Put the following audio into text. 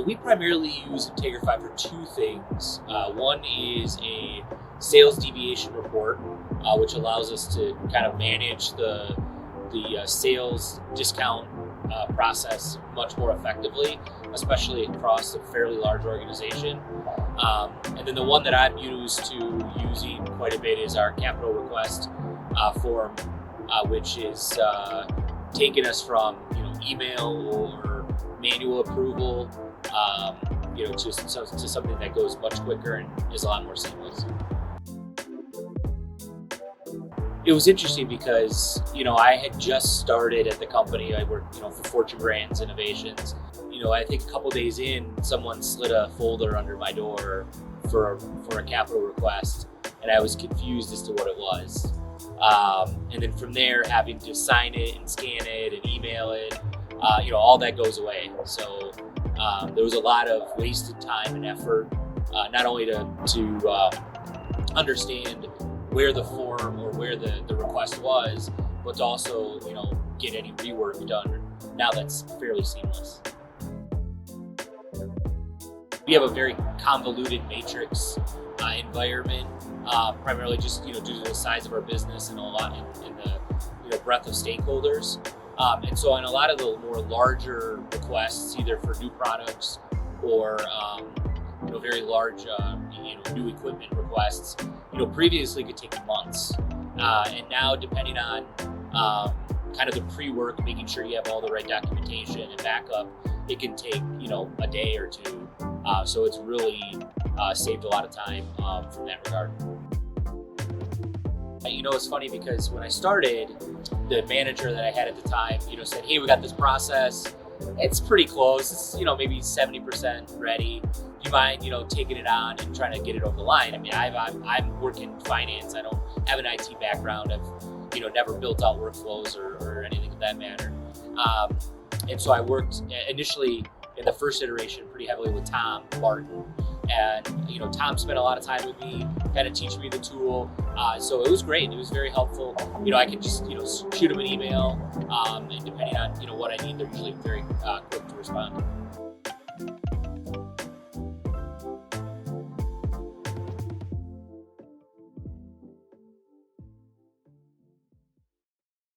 Well, we primarily use Integrify for two things. One is a sales deviation report, which allows us to kind of manage the sales discount process much more effectively, especially across a fairly large organization. And then the one that I'm used to using quite a bit is our capital request form, which is taking us from email or manual approval to something that goes much quicker and is a lot more seamless. It was interesting because, I had just started at the company. I worked, for Fortune Brands Innovations. I think a couple days in, someone slid a folder under my door for a capital request, and I was confused as to what it was. And then from there, having to sign it and scan it and email it, all that goes away. So there was a lot of wasted time and effort, not only to understand where the form or where the request was, but to also, get any rework done. Now that's fairly seamless. We have a very convoluted matrix environment, primarily just, due to the size of our business and a lot in the breadth of stakeholders. And so on a lot of the more larger requests, either for new products or, very large, new equipment requests, previously could take months. And now, depending on kind of the pre-work, making sure you have all the right documentation and backup, it can take, a day or two. So it's really saved a lot of time from that regard. It's funny because when I started, the manager that I had at the time, said, "Hey, we got this process. It's pretty close. It's, maybe 70% ready. Do you mind, taking it on and trying to get it over the line?" I mean, I'm working finance. I don't have an IT background. I've, never built out workflows or anything of that matter. And so I worked initially in the first iteration pretty heavily with Tom Martin. And, Tom spent a lot of time with me, kind of teaching me the tool. So it was great. It was very helpful. I could just, shoot him an email. And depending on, what I need, they're usually very quick to respond.